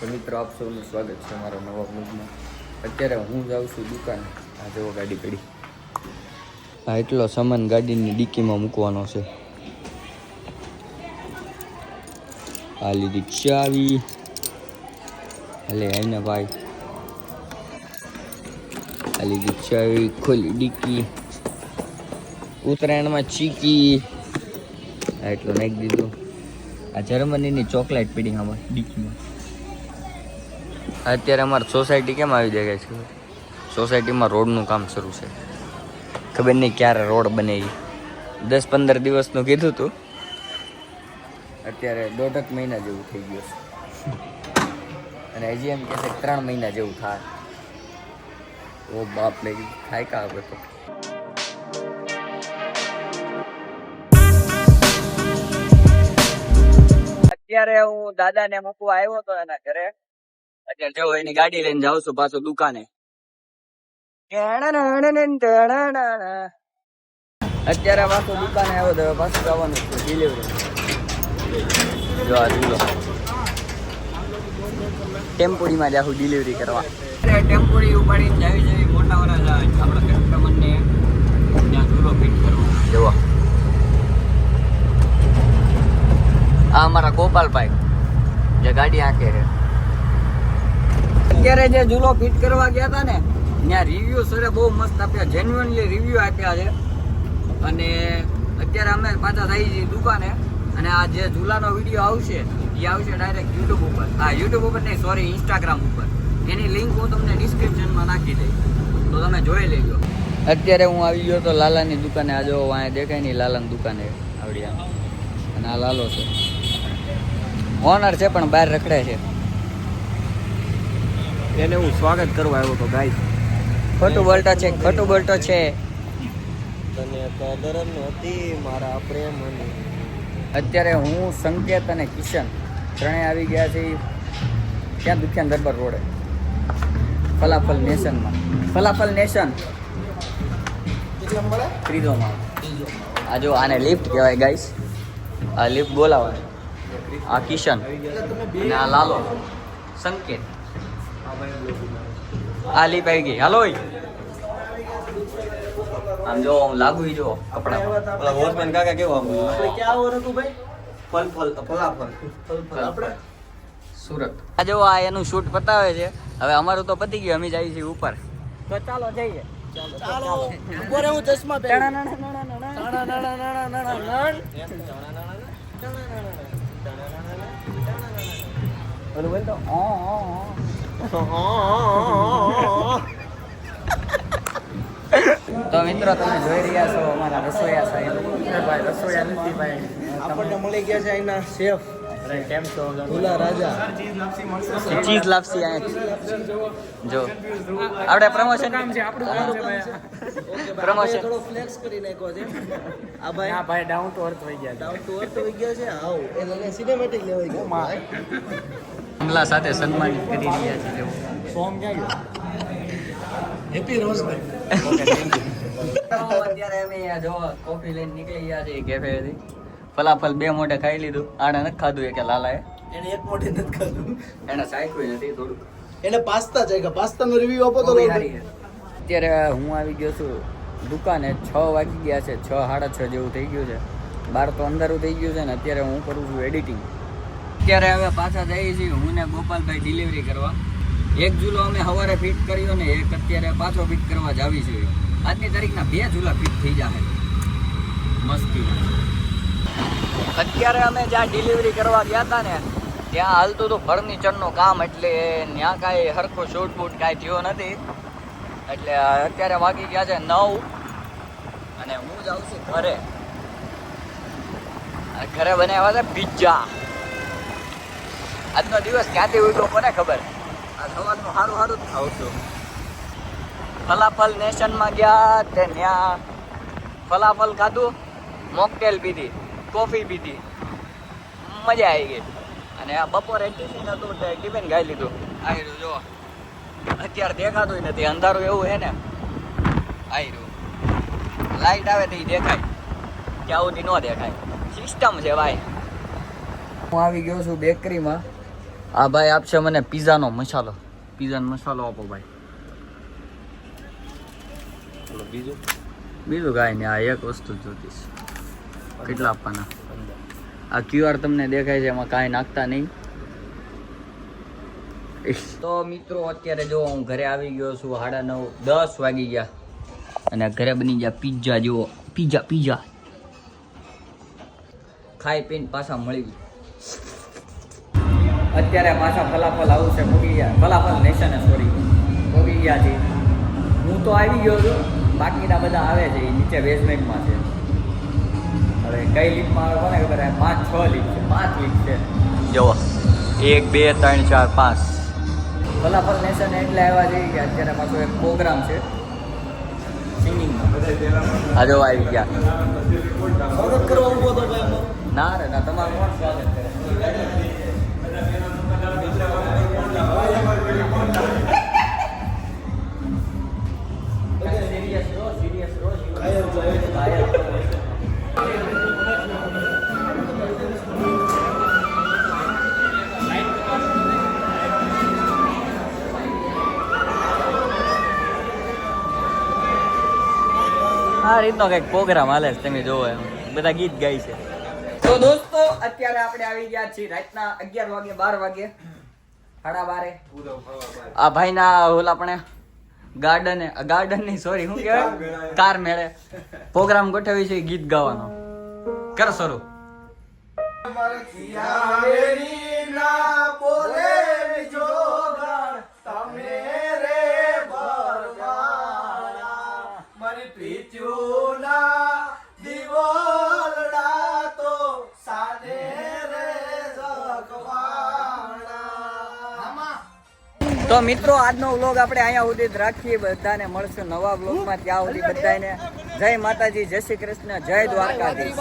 તો મિત્રો આપ સૌનું સ્વાગત છે મારા નવા બ્લોગમાં. અત્યારે હું જાઉં છું દુકાને. આ જુઓ ગાડી પડી. આ એટલો સામાન ગાડીની ડિક્કીમાં મૂકવાનો છે. આ લીધી ચાવી. હલે આઈને ભાઈ. આ લીધી ચાવી, ખોલી ડિક્કી. ઉત્તરાયણમાં ચીકી. આ એટલું નાખી દીધું. આ જર્મનીની ચોકલેટ પડી આમાં ડિક્કીમાં. અત્યારે અમારી સોસાયટી કેમ આવી જાય છે? સોસાયટીમાં રોડનું કામ શરૂ છે. ખબર નહીં ક્યારે રોડ બને. 10-15 દિવસનું કીધું હતું. અત્યારે 1.5 મહિના જેવું થઈ ગયું છે. અને હજી એમ કહે છે 3 મહિના જેવું થાય. ઓ બાપ લે, થાય કા હવે તો. અત્યારે હું દાદાને મૂકવા આવ્યો હતો એના ઘરે. અત્યારે જો એની ગાડી લઈને જાઉં છું પાછો દુકાને. અત્યારે પાછો દુકાને આવ્યો તો પાછું જવાનું છે ડિલિવરી. જો આ જુઓ ટેમ્પોડીમાં જાઉં ડિલિવરી કરવા. ટેમ્પોડી ઉપાડીને જાવી જવી મોટા વરા આપણા કસ્ટમરને ત્યાં ઝૂલો ફિટ કરવા. જોવા આ અમારા ગોપાલભાઈ જે ગાડી આંકે છે. અત્યારે જે ઝૂલો ફિટ કરવા ગયા હતા ને ત્યાં રિવ્યુ સરે બહુ મસ્ત આપ્યા, જેન્યુઅનલી રિવ્યુ આપ્યા છે. અને અત્યારે અમે પાછા થઈ છીએ દુકાને. અને આ જે ઝૂલાનો વિડીયો આવશે એ આવશે ડાયરેક્ટ યુટ્યુબ ઉપર. હા, યુટ્યુબ ઉપર નહીં, સોરી, ઇન્સ્ટાગ્રામ ઉપર. એની લિંક હું તમને ડિસ્ક્રિપ્શનમાં નાખી દઈશ, તો તમે જોઈ લેજો. અત્યારે હું આવી ગયો તો લાલાની દુકાને. આ જો અહીંયા દેખાય નહીં, લાલાની દુકાને આવડી આમ. અને આ લાલો છે, ઓનર છે પણ બહાર રખડે છે. એને હું સ્વાગત કરવા આવ્યો તો ગાઈસ. ખોટું બોલતો છે, ખોટું બોલતો છે. તને કદર નહોતી મારા પ્રેમની. અત્યારે હું, સંકેત અને કિશન ત્રણેય આવી ગયા છે ત્યાં દુખ્યાન દરબાર રોડે, ફલાફલ નેશનમાં. ફલાફલ નેશન ત્રીજો માળ. આ જો આને લિફ્ટ કહેવાય ગાઈસ. આ લિફ્ટ બોલાવાય. આ કિશન અને આ લાલો સંકેત. આ લીપ આવી ગઈ. હાલો આમ જો લાગુ જો કપડા. ઓલા વોચમેન કાકા કેવો આમ ક્યાં ઓર હતું ભાઈ? ફલાફલ સુરત. આ જો આ એનું શૂટ પતાવે છે. હવે અમારું તો પતી ગયું, અમે જઈએ છીએ ઉપર. તો ચાલો જઈએ. ચાલો ઉપર હું ચશ્મા પહેરું. તો મિત્રો તમે જોઈ રહ્યા છો અમારા રસોઈયા સાહેબ. ભાઈ રસોઈયા નથી ભાઈ, આપણને મળી ગયા છે અહીંના શેફ. કેમ છો? ભૂલા રાજા ચીઝ લાપસી અહીંયા જો આપણે પ્રમોશન કામ છે આપણું. પ્રમોશન થોડો ફ્લેક્સ કરી નાખ્યો છે. આ ભાઈ, આ ભાઈ ડાઉન ટુ અર્થ થઈ ગયા છે. ડાઉન ટુ અર્થ થઈ ગયા છે. આવ એટલે સિનેમેટિક લેવાય ગયો માં. કમલા સાથે સન્માનિત કરી રહ્યા છે. જો સોમ ક્યાં ગયો? હેપી રોઝ ભાઈ. Okay, thank you. અત્યારે અમે જો કોફી લઈને નીકળી ગયા છે કેફેથી. ફલાફલ 2 મોઢે ખાઈ લીધું. આને નથી ખાધું એ કે લાલાએ. એને 1 મોઢે નથી ખાધું. એને સાયકું નથી થોડું. એને પાસ્તા ચાખ્યા. પાસ્તાનો રિવ્યુ આપો તો. અત્યારે હું આવી ગયો છું દુકાને. 6 વાગી ગયા છે. 6-6:30 જેવું થઈ ગયું છે. બહાર તો અંધારું થઈ ગયું છે ને અત્યારે હું કરું છું એડિટિંગ. અત્યારે હવે પાછા જઈએ છીએ હું ને ગોપાલભાઈ ડિલિવરી કરવા. એક ઝૂલો અમે સવારે ફિટ કર્યો ને એક અત્યારે પાછો ફિટ કરવા જ આવી છે. આજની તારીખના 2 ઝૂલા ફિટ થઈ જાય મસ્તી. અત્યારે અમે જ્યાં ડિલિવરી કરવા ગયા હતા ને ત્યાં હાલતું હતું ફર્નિચરનું કામ, એટલે ત્યાં કાંઈ સરખું શૂટ બૂટ કાંઈ થયો નથી. એટલે અત્યારે વાગી ગયા છે 9 અને હું જાઉં છું ઘરે. ઘરે બનાવ્યા છે પિઝા. આજનો દિવસ ક્યાંથી ઉઠો કોને ખબર. આ સવારનું સારું સારું જ ખાઉં છું. ફલાફલ નેશનમાં ગયા તે ત્યાં ફલાફલ ખાધું, મોકટેલ પીધી, કોફી પીધી, મજા આવી ગઈ. અને આ બપોરે ટિફિન હતું તે ટિફિન ખાઈ લીધું. આવ્યું જો અત્યારે દેખાતું નથી, અંધારું એવું છે ને. આવ્યું લાઈટ આવે તો દેખાય, ત્યાં સુધી ન દેખાય. સિસ્ટમ છે ભાઈ. હું આવી ગયો છું બેકરીમાં. આ ભાઈ આપશે મને પીઝાનો મસાલો. પીઝાનો મસાલો આપો ભાઈ. બીજું કાંઈ નહીં, આ એક વસ્તુ જોતી છે. કેટલા આપવાના? આ QR તમને દેખાય છે, એમાં કાંઈ નાખતા નહીં. તો મિત્રો અત્યારે જો હું ઘરે આવી ગયો છું. 9:30 10 વાગી ગયા અને ઘરે બની ગયા પિઝા. જુઓ પિઝા ખાઈ પીને પાછા મળી ગયા. અત્યારે પાછા ફલાફલ આવું છે પોગી ગયા. ફલાફલ નેશન સોરી પોગી ગયા છે. હું તો આવી ગયો છું, બાકીના બધા આવે છે એ નીચે બેઝમેન્ટમાં છે. હવે કઈ લીફમાં આવે કોને ખબર? 5-6 લીફ છે, 5 લીફ છે. જુઓ 1 2 3 4 5 ફલાફલ નેશન એટલે આવ્યા છે કે અત્યારે પાછો એક પ્રોગ્રામ છે સિંગિંગનો. આ જો આવી ગયા. સ્વાગત કરવા ઉભો તો ભાઈ. ના રે ના, તમારું કોણ સ્વાગત કરે? આ રીતનો કઈક પ્રોગ્રામ હાલે છે, તમે જોવો એમ બધા ગીત ગાય છે. તો દોસ્તો અત્યારે આપણે આવી ગયા છીએ રાતના 11 વાગે 12 વાગે 12:30. આ ભાઈના ઓલા આપણે ગાર્ડન ની સોરી શું કહેવાય કાર મેળે પ્રોગ્રામ ગોઠવી છે ગીત ગાવાનો. કરો શરૂ. તો મિત્રો આજનો વ્લોગ આપણે અહીંયા સુધી જ રાખીએ. બધાને મળશે નવા વ્લોગમાં. ત્યાં સુધી બધાને જય માતાજી, જય શ્રી કૃષ્ણ, જય દ્વારકાધીશ.